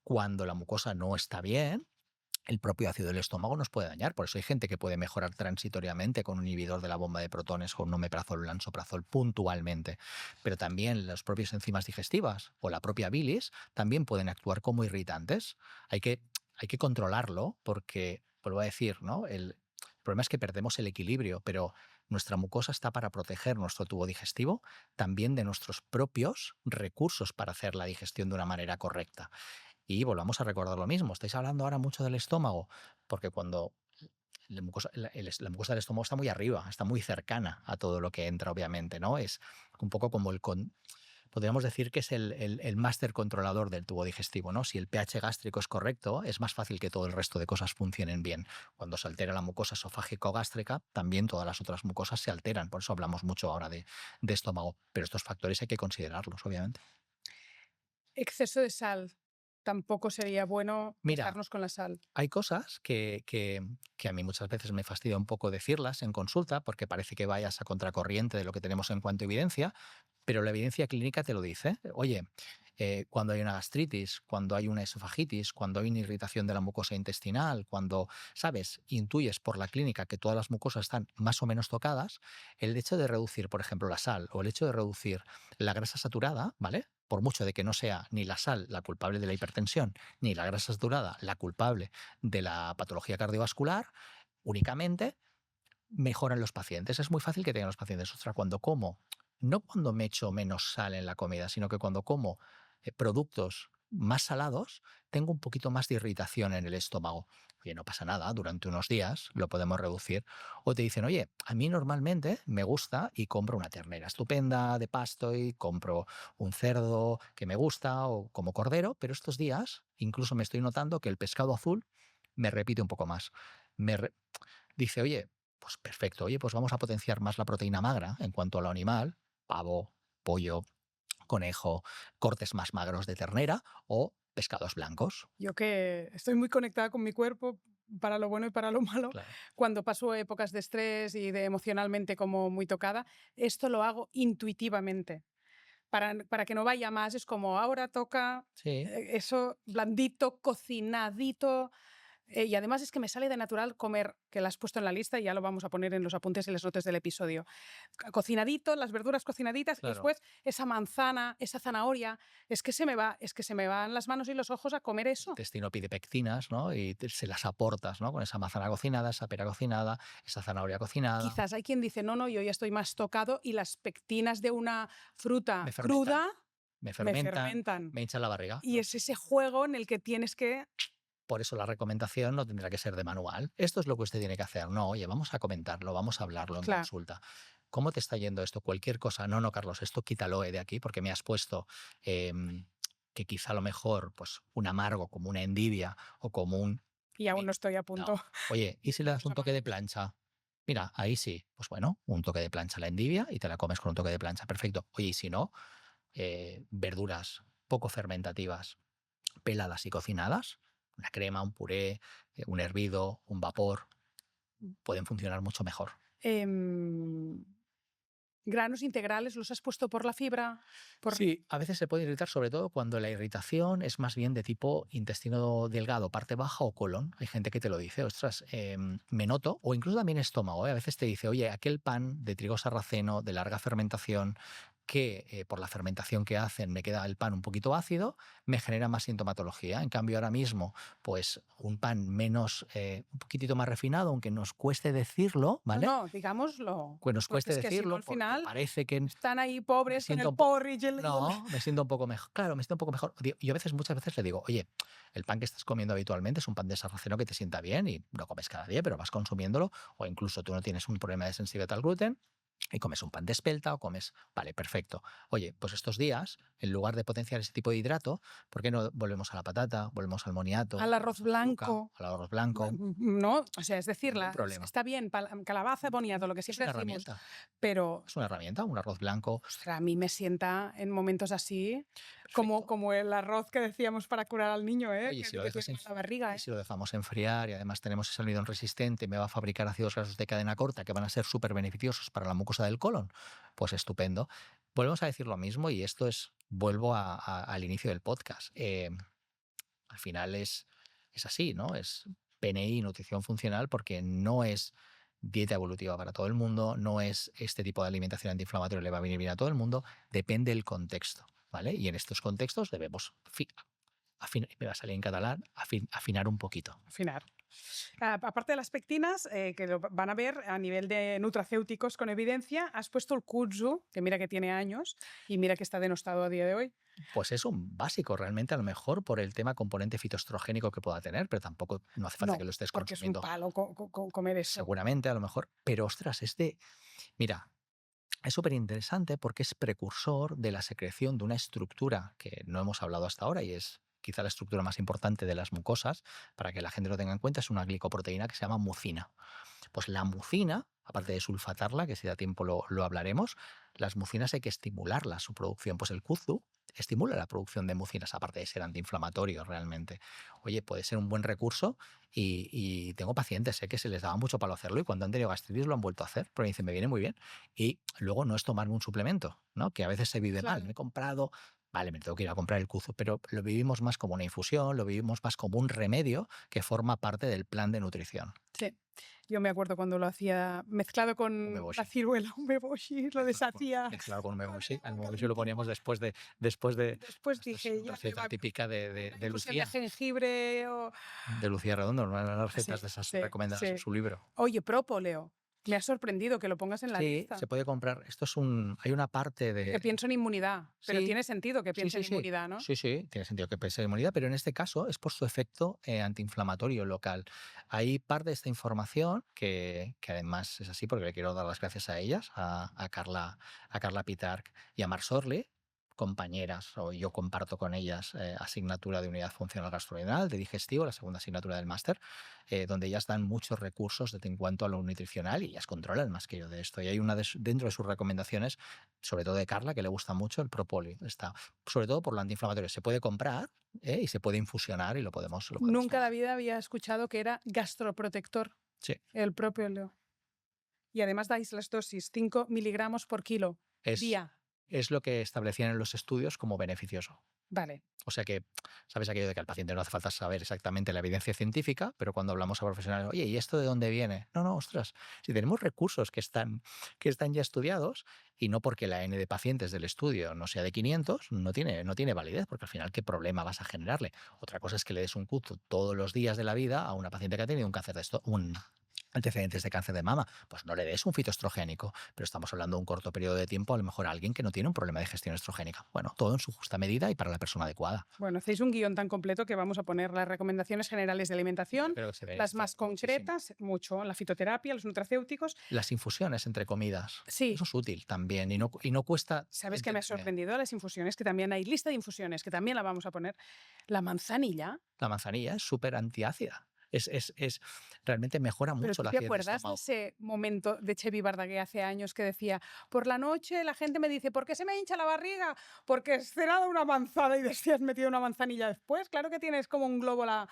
Cuando la mucosa no está bien, el propio ácido del estómago nos puede dañar. Por eso hay gente que puede mejorar transitoriamente con un inhibidor de la bomba de protones, con un omeprazol o lansoprazol puntualmente. Pero también las propias enzimas digestivas o la propia bilis también pueden actuar como irritantes. Hay que controlarlo porque, vuelvo a decir, ¿no? El problema es que perdemos el equilibrio, pero nuestra mucosa está para proteger nuestro tubo digestivo también de nuestros propios recursos para hacer la digestión de una manera correcta. Y volvamos a recordar lo mismo. Estáis hablando ahora mucho del estómago, porque cuando la mucosa del estómago está muy arriba, está muy cercana a todo lo que entra, obviamente, ¿no? Es un poco como podríamos decir que es el máster controlador del tubo digestivo, ¿no? Si el pH gástrico es correcto, es más fácil que todo el resto de cosas funcionen bien. Cuando se altera la mucosa esofágico-gástrica, también todas las otras mucosas se alteran. Por eso hablamos mucho ahora de estómago. Pero estos factores hay que considerarlos, obviamente. Exceso de sal. Tampoco sería bueno Mira, pasarnos con la sal. hay cosas que a mí muchas veces me fastidia un poco decirlas en consulta porque parece que vayas a contracorriente de lo que tenemos en cuanto a evidencia, pero la evidencia clínica te lo dice. Oye, cuando hay una gastritis, cuando hay una esofagitis, cuando hay una irritación de la mucosa intestinal, cuando, sabes, intuyes por la clínica que todas las mucosas están más o menos tocadas, el hecho de reducir, por ejemplo, la sal o el hecho de reducir la grasa saturada, ¿vale? Por mucho de que no sea ni la sal la culpable de la hipertensión, ni la grasa saturada la culpable de la patología cardiovascular, únicamente mejoran los pacientes. Es muy fácil que tengan los pacientes. Ostras, cuando como, no cuando me echo menos sal en la comida, sino que cuando como productos más salados, tengo un poquito más de irritación en el estómago. Oye, no pasa nada, durante unos días lo podemos reducir. O te dicen, oye, a mí normalmente me gusta y compro una ternera estupenda de pasto y compro un cerdo que me gusta o como cordero, pero estos días incluso me estoy notando que el pescado azul me repite un poco más. Me re- Dice, oye, pues perfecto, oye, pues vamos a potenciar más la proteína magra en cuanto a lo animal, pavo, pollo, conejo, cortes más magros de ternera o pescados blancos. Yo que estoy muy conectada con mi cuerpo, para lo bueno y para lo malo, Claro. cuando paso épocas de estrés y de emocionalmente como muy tocada, esto lo hago intuitivamente. Para que no vaya más, es como ahora toca Sí, eso blandito, cocinadito, Y además es que me sale de natural comer, que la has puesto en la lista y ya lo vamos a poner en los apuntes y las notas del episodio. Cocinadito, las verduras cocinaditas, y Claro. después esa manzana, esa zanahoria, es que se me van las manos y los ojos a comer El eso. intestino pide pectinas, ¿no? Y se las aportas, ¿no? Con esa manzana cocinada, esa pera cocinada, esa zanahoria cocinada. Quizás hay quien dice, no, yo ya estoy más tocado y las pectinas de una fruta Me fermentan. cruda Me me fermentan, fermentan. me hinchan la barriga. Y es ese juego en el que tienes que... Por eso la recomendación no tendrá que ser de manual. Esto es lo que usted tiene que hacer. No, oye, vamos a comentarlo, vamos a hablarlo en Claro. consulta. ¿Cómo te está yendo esto? Cualquier cosa. No, Carlos, esto quítalo de aquí porque me has puesto que quizá a lo mejor pues, un amargo, como una endivia o como un... Y aún no estoy a punto. No. Oye, ¿y si le das un toque de plancha? Mira, ahí sí. Pues bueno, un toque de plancha a la endivia y te la comes con un toque de plancha. Perfecto. Oye, y si no, verduras poco fermentativas, peladas y cocinadas, una crema, un puré, un hervido, un vapor, pueden funcionar mucho mejor. Granos integrales, ¿los has puesto por la fibra? Sí, a veces se puede irritar, sobre todo cuando la irritación es más bien de tipo intestino delgado, parte baja o colon. Hay gente que te lo dice, ostras, me noto, o incluso también estómago. A veces te dice, oye, aquel pan de trigo sarraceno de larga fermentación que por la fermentación que hacen me queda el pan un poquito ácido, me genera más sintomatología. En cambio, ahora mismo, pues un pan menos, un poquitito más refinado, aunque nos cueste decirlo, ¿vale? No, digámoslo. Pues nos cueste es que decirlo, si no, al porque final parece que están ahí pobres con siento el un po- porridge. no, me siento un poco mejor. Claro, me siento un poco mejor. Yo muchas veces le digo, oye, el pan que estás comiendo habitualmente es un pan de sarraceno que te sienta bien y lo comes cada día, pero vas consumiéndolo, o incluso tú no tienes un problema de sensibilidad al gluten y comes un pan de espelta o comes, vale, perfecto. Oye, pues estos días, en lugar de potenciar ese tipo de hidrato, ¿por qué no volvemos a la patata, volvemos al moniato, Al arroz volvemos a la yuca, blanco. al arroz blanco? No, o sea, es decir, Ningún problema. está bien, calabaza, boniato, lo que Es siempre una decimos, herramienta. pero Es una herramienta, un arroz blanco. ostras, a mí me sienta en momentos así Perfecto. como el arroz que decíamos para curar al niño, Oye, que, si lo que dejas tiene la barriga. y si lo dejamos enfriar y además tenemos ese almidón resistente, me va a fabricar ácidos grasos de cadena corta que van a ser súper beneficiosos para la mucosa del colon, pues estupendo. Volvemos a decir lo mismo y esto es, vuelvo al inicio del podcast. Al final es así, ¿no? Es PNI, nutrición funcional, porque no es dieta evolutiva para todo el mundo, no es este tipo de alimentación antiinflamatoria le va a venir bien a todo el mundo, depende del contexto, ¿vale? Y en estos contextos debemos me va a salir en catalán, afinar un poquito. Afinar. Aparte de las pectinas, que lo van a ver a nivel de nutracéuticos con evidencia, has puesto el kudzu, que mira que tiene años y mira que está denostado a día de hoy. Pues es un básico realmente, a lo mejor por el tema componente fitoestrogénico que pueda tener, pero tampoco no hace falta No, que lo estés porque es un consumiendo. palo comer eso. Seguramente, a lo mejor, pero ostras, mira, es súper interesante porque es precursor de la secreción de una estructura que no hemos hablado hasta ahora y es quizá la estructura más importante de las mucosas, para que la gente lo tenga en cuenta, es una glicoproteína que se llama mucina. Pues la mucina, aparte de sulfatarla, que si da tiempo lo hablaremos, las mucinas hay que estimularla, su producción. Pues el kuzu estimula la producción de mucinas, aparte de ser antiinflamatorio realmente. Oye, puede ser un buen recurso y tengo pacientes, sé que se les daba mucho palo hacerlo y cuando han tenido gastritis lo han vuelto a hacer, pero dicen, me viene muy bien. Y luego no es tomarme un suplemento, ¿no? Que a veces se vive mal. Claro. Me he comprado, vale, me tengo que ir a comprar el kuzu, pero lo vivimos más como una infusión, lo vivimos más como un remedio que forma parte del plan de nutrición. Sí. Yo me acuerdo cuando lo hacía mezclado con Umeboshi. la ciruela, umeboshi, lo deshacía. Mezclado con umeboshi. El umeboshi lo poníamos después de Después esta dije, es ya receta típica de infusión de Lucía. jengibre o... De Lucía Redondo, una de las Sí, recetas de esas sí, recomendadas en sí. su libro. Oye, propóleo. Me ha sorprendido que lo pongas en la Sí, lista. se puede comprar. Esto es hay una parte Que de. pienso en inmunidad, pero Sí, tiene sentido que piense en sí. inmunidad, ¿no? Sí, tiene sentido que piense en inmunidad, pero en este caso es por su efecto antiinflamatorio local. Hay parte de esta información que además es así porque le quiero dar las gracias a ellas, a Carla Pitarch y a Mar Sorley, compañeras, o yo comparto con ellas asignatura de unidad funcional gastrointestinal, de digestivo, la segunda asignatura del máster, donde ellas dan muchos recursos en cuanto a lo nutricional y ellas controlan más que yo de esto. Y hay una dentro de sus recomendaciones, sobre todo de Carla, que le gusta mucho el propóleo. Está, sobre todo por lo antiinflamatorio. Se puede comprar y se puede infusionar y lo podemos Nunca en la tomar. vida había escuchado que era gastroprotector, Sí. el propóleo. Y además dais las dosis, 5 miligramos por kilo día. Es lo que establecían en los estudios como beneficioso. Vale. O sea que, ¿sabes aquello de que al paciente no hace falta saber exactamente la evidencia científica, pero cuando hablamos a profesionales, oye, ¿y esto de dónde viene? No, no, ostras, si tenemos recursos que están ya estudiados y no porque la N de pacientes del estudio no sea de 500, no tiene validez, porque al final, ¿qué problema vas a generarle? Otra cosa es que le des un cuto todos los días de la vida a una paciente que ha tenido un cáncer de esto, un antecedentes de cáncer de mama, pues no le des un fitoestrogénico, pero estamos hablando de un corto periodo de tiempo, a lo mejor a alguien que no tiene un problema de gestión estrogénica. Bueno, todo en su justa medida y para la persona adecuada. Bueno, hacéis un guión tan completo que vamos a poner las recomendaciones generales de Yo alimentación, creo que se las beneficia más muchísimo. concretas, mucho, la fitoterapia, los nutracéuticos. Las infusiones entre comidas, Sí, eso es útil también y no cuesta. ¿sabes qué me ha sorprendido? Las infusiones, que también hay lista de infusiones, que también la vamos a poner. La manzanilla. La manzanilla es súper antiácida. Realmente mejora Pero mucho ¿tú la te acidez de acuerdas de estómago. ese momento de Chevy Bardagué hace años que decía, por la noche la gente me dice, ¿por qué se me hincha la barriga? Porque has cenado una manzana y has metido una manzanilla después. Claro que tienes como un globo la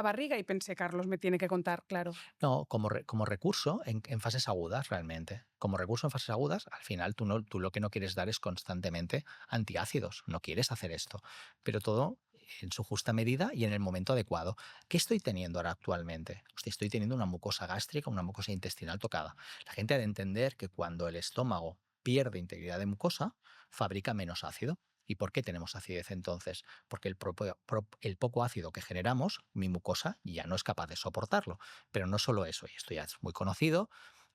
barriga. Y pensé, Carlos me tiene que contar, claro. No, como recurso en fases agudas realmente. Como recurso en fases agudas, al final tú lo que no quieres dar es constantemente antiácidos. No quieres hacer esto. Pero todo en su justa medida y en el momento adecuado. ¿Qué estoy teniendo ahora actualmente? Hostia, estoy teniendo una mucosa gástrica, una mucosa intestinal tocada. La gente ha de entender que cuando el estómago pierde integridad de mucosa, fabrica menos ácido. ¿Y por qué tenemos acidez entonces? Porque el poco ácido que generamos, mi mucosa ya no es capaz de soportarlo. Pero no solo eso, y esto ya es muy conocido,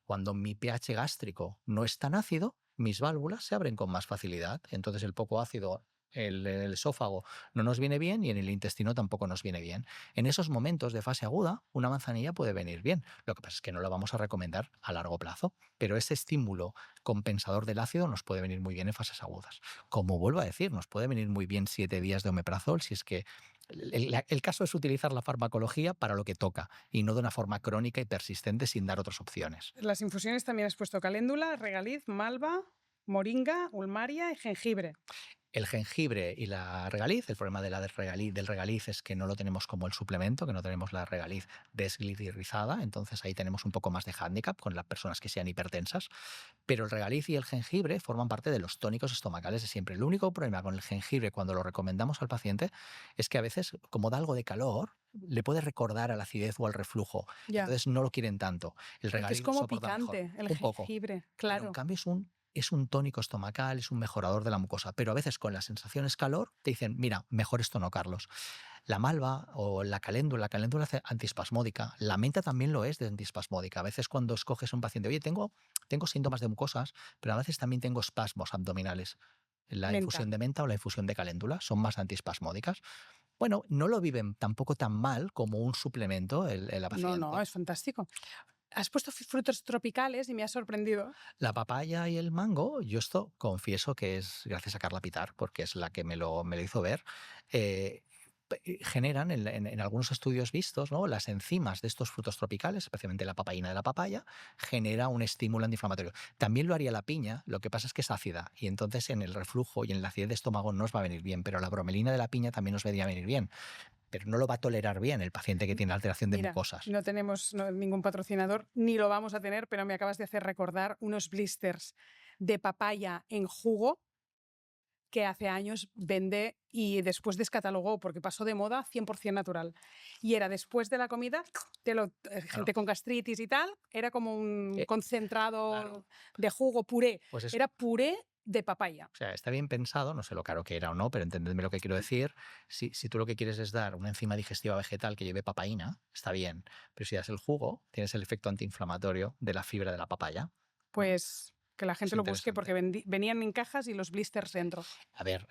cuando mi pH gástrico no es tan ácido, mis válvulas se abren con más facilidad. Entonces el poco ácido, el esófago no nos viene bien y en el intestino tampoco nos viene bien. En esos momentos de fase aguda, una manzanilla puede venir bien. Lo que pasa es que no la vamos a recomendar a largo plazo, pero ese estímulo compensador del ácido nos puede venir muy bien en fases agudas. Como vuelvo a decir, nos puede venir muy bien 7 días de omeprazol si es que el caso es utilizar la farmacología para lo que toca y no de una forma crónica y persistente sin dar otras opciones. Las infusiones también has puesto caléndula, regaliz, malva, moringa, ulmaria y jengibre. El jengibre y la regaliz, el problema del regaliz es que no lo tenemos como el suplemento, que no tenemos la regaliz desglicerizada, entonces ahí tenemos un poco más de hándicap con las personas que sean hipertensas, pero el regaliz y el jengibre forman parte de los tónicos estomacales de siempre. El único problema con el jengibre cuando lo recomendamos al paciente es que a veces, como da algo de calor, le puede recordar a la acidez o al reflujo, Ya, entonces no lo quieren tanto. El porque es regaliz lo como soporta mejor, picante el un poco, jengibre, pero en claro. cambio es un tónico estomacal, es un mejorador de la mucosa, pero a veces con la sensación es calor, te dicen, mira, mejor esto no, Carlos. La malva o la caléndula es antiespasmódica, la menta también lo es de antiespasmódica. A veces cuando escoges a un paciente, oye, tengo síntomas de mucosas, pero a veces también tengo espasmos abdominales. La Menta. infusión de menta o la infusión de caléndula son más antiespasmódicas. Bueno, no lo viven tampoco tan mal como un suplemento el No, no, paciente. es fantástico. Has puesto frutos tropicales y me ha sorprendido. La papaya y el mango, yo esto confieso que es gracias a Carla Pitar, porque es la que me lo hizo ver. eh, Generan en algunos estudios vistos, ¿no? Las enzimas de estos frutos tropicales, especialmente la papaína de la papaya, genera un estímulo antiinflamatorio. También lo haría la piña, lo que pasa es que es ácida y entonces en el reflujo y en la acidez de estómago no os va a venir bien, pero la bromelina de la piña también nos debería venir bien, pero no lo va a tolerar bien el paciente que tiene alteración de Mira, mucosas. no tenemos ningún patrocinador, ni lo vamos a tener, pero me acabas de hacer recordar unos blisters de papaya en jugo que hace años vende y después descatalogó porque pasó de moda 100% natural. Y era después de la comida, Claro, gente con gastritis y tal, era como un claro. concentrado de jugo, puré. Pues eso. Era puré de papaya. O sea, está bien pensado, no sé lo caro que era o no, pero entendedme lo que quiero decir. Si tú lo que quieres es dar una enzima digestiva vegetal que lleve papaína, está bien. Pero si das el jugo, tienes el efecto antiinflamatorio de la fibra de la papaya, ¿no? Pues que la Es gente lo busque porque interesante. venían en cajas y los blisters dentro. A ver,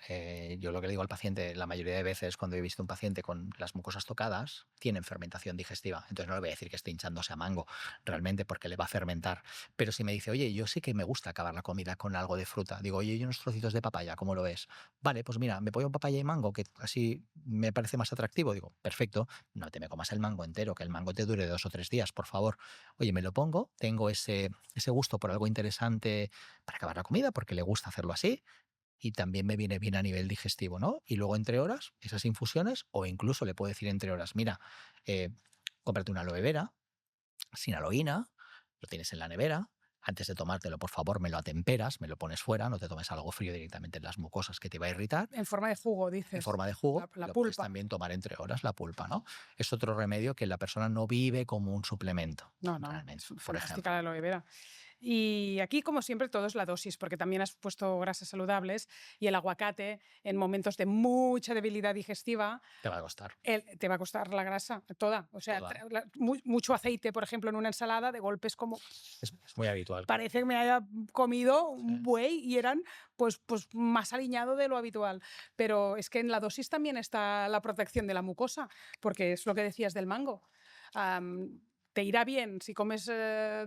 yo lo que le digo al paciente, la mayoría de veces cuando he visto un paciente con las mucosas tocadas, tienen fermentación digestiva. Entonces no le voy a decir que esté hinchándose a mango, realmente, porque le va a fermentar. Pero si me dice, oye, yo sí que me gusta acabar la comida con algo de fruta, digo, oye, y unos trocitos de papaya, ¿cómo lo ves? Vale, pues mira, me pongo papaya y mango, que así me parece más atractivo. Digo, perfecto, no te me comas el mango entero, que el mango te dure 2 o 3 días, por favor. Oye, me lo pongo, tengo ese gusto por algo interesante para acabar la comida, porque le gusta hacerlo así y también me viene bien a nivel digestivo, ¿no? Y luego entre horas, esas infusiones, o incluso le puedo decir entre horas, mira, eh, cómprate una aloe vera sin aloína, lo tienes en la nevera, antes de tomártelo, por favor, me lo atemperas, me lo pones fuera, no te tomes algo frío directamente en las mucosas que te va a irritar. En forma de jugo, En dices. forma de jugo, La lo puedes pulpa. también tomar entre horas, la pulpa, ¿no? Es otro remedio que la persona no vive como un suplemento, No, realmente, es por fantástica ejemplo. la aloe vera. Y aquí, como siempre, todo es la dosis, porque también has puesto grasas saludables y el aguacate en momentos de mucha debilidad digestiva Te va a costar te va a costar la grasa toda. O sea, toda. mucho aceite, por ejemplo, en una ensalada, de golpe es como, Es muy habitual. parece que me haya comido un Sí. buey y eran pues más aliñado de lo habitual. Pero es que en la dosis también está la protección de la mucosa, porque es lo que decías del mango. Te irá bien si comes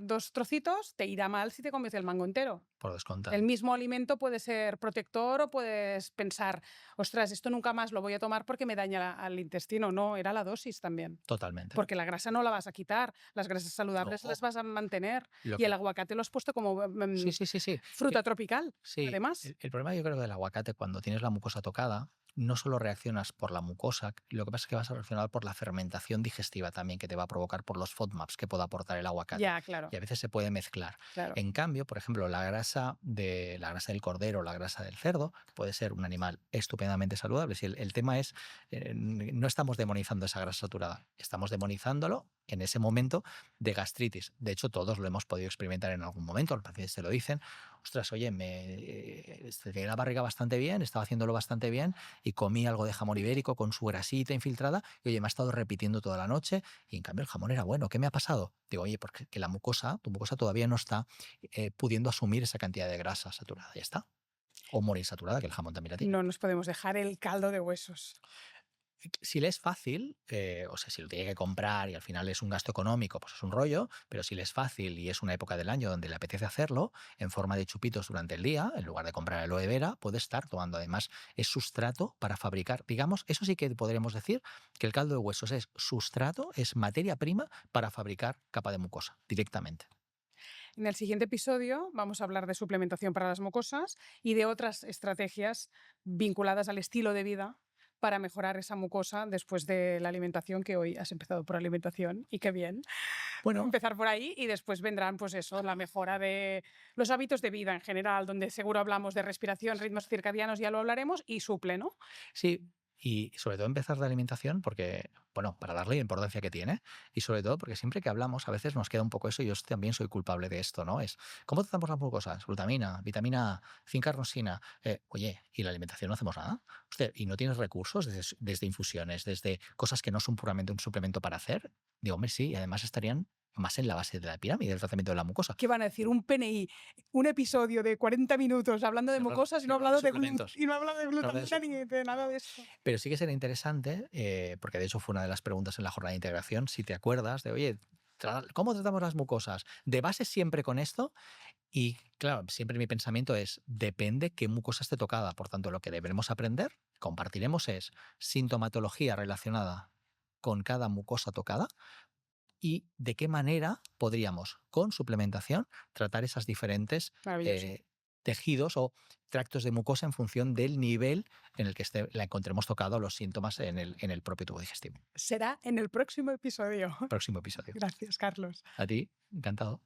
2 trocitos, te irá mal si te comes el mango entero. Por descontado. El mismo alimento puede ser protector o puedes pensar, ostras, esto nunca más lo voy a tomar porque me daña al intestino. No, era la dosis también. Totalmente. Porque la grasa no la vas a quitar, las grasas saludables No. las vas a mantener. Lo Y el que- aguacate lo has puesto como Sí, sí, sí, sí. fruta tropical, Sí, además. el problema yo creo del aguacate cuando tienes la mucosa tocada, no solo reaccionas por la mucosa, lo que pasa es que vas a reaccionar por la fermentación digestiva también que te va a provocar por los FODMAPs que pueda aportar el aguacate. Ya, claro, Y a veces se puede mezclar. claro. En cambio, por ejemplo, la grasa del cordero, la grasa del cerdo, puede ser un animal estupendamente saludable. Si el tema es, no estamos demonizando esa grasa saturada, estamos demonizándolo en ese momento de gastritis. De hecho, todos lo hemos podido experimentar en algún momento, los pacientes te lo dicen. Ostras, oye, tenía la barriga bastante bien, estaba haciéndolo bastante bien y comí algo de jamón ibérico con su grasita infiltrada y oye, me ha estado repitiendo toda la noche y en cambio el jamón era bueno. ¿Qué me ha pasado? Digo, oye, porque que tu mucosa todavía no está pudiendo asumir esa cantidad de grasa saturada. Ya está. O monoinsaturada, que el jamón también la tiene. No nos podemos dejar el caldo de huesos. Si le es fácil, o sea, si lo tiene que comprar y al final es un gasto económico, pues es un rollo, pero si le es fácil y es una época del año donde le apetece hacerlo, en forma de chupitos durante el día, en lugar de comprar aloe vera, puede estar tomando. Además, es sustrato para fabricar, digamos, eso sí que podríamos decir que el caldo de huesos es sustrato, es materia prima para fabricar capa de mucosa directamente. En el siguiente episodio vamos a hablar de suplementación para las mucosas y de otras estrategias vinculadas al estilo de vida para mejorar esa mucosa después de la alimentación, que hoy has empezado por alimentación y qué bien. Bueno, Empezar por ahí y después vendrán, pues eso, la mejora de los hábitos de vida en general, donde seguro hablamos de respiración, ritmos circadianos, ya lo hablaremos, y suple, ¿no? sí, y sobre todo empezar de alimentación porque, bueno, para darle la importancia que tiene y sobre todo porque siempre que hablamos a veces nos queda un poco eso y yo también soy culpable de esto, ¿no? Es, ¿cómo tratamos las mucosas? Glutamina, vitamina A, zinc-carnosina. Oye, ¿y la alimentación no hacemos nada? Usted, ¿y no tienes recursos desde infusiones, desde cosas que no son puramente un suplemento para hacer? Digo, hombre, sí, y además estarían más en la base de la pirámide del tratamiento de la mucosa. ¿Qué van a decir? Un PNI, un episodio de 40 minutos hablando de mucosas y no hablando de suplementos. y no hablando de Hablar de glutamina ni de nada de eso. Pero sí que sería interesante, porque de hecho fue una de las preguntas en la jornada de integración, si te acuerdas de, oye, ¿cómo tratamos las mucosas? ¿De base siempre con esto? Y claro, siempre mi pensamiento es, depende qué mucosa esté tocada. Por tanto, lo que debemos aprender, compartiremos, es sintomatología relacionada con cada mucosa tocada y de qué manera podríamos, con suplementación, tratar esas diferentes Maravilloso. tejidos o tractos de mucosa en función del nivel en el que la encontremos tocado los síntomas en el propio tubo digestivo. Será en el próximo episodio. Próximo episodio. Gracias, Carlos. A ti, encantado.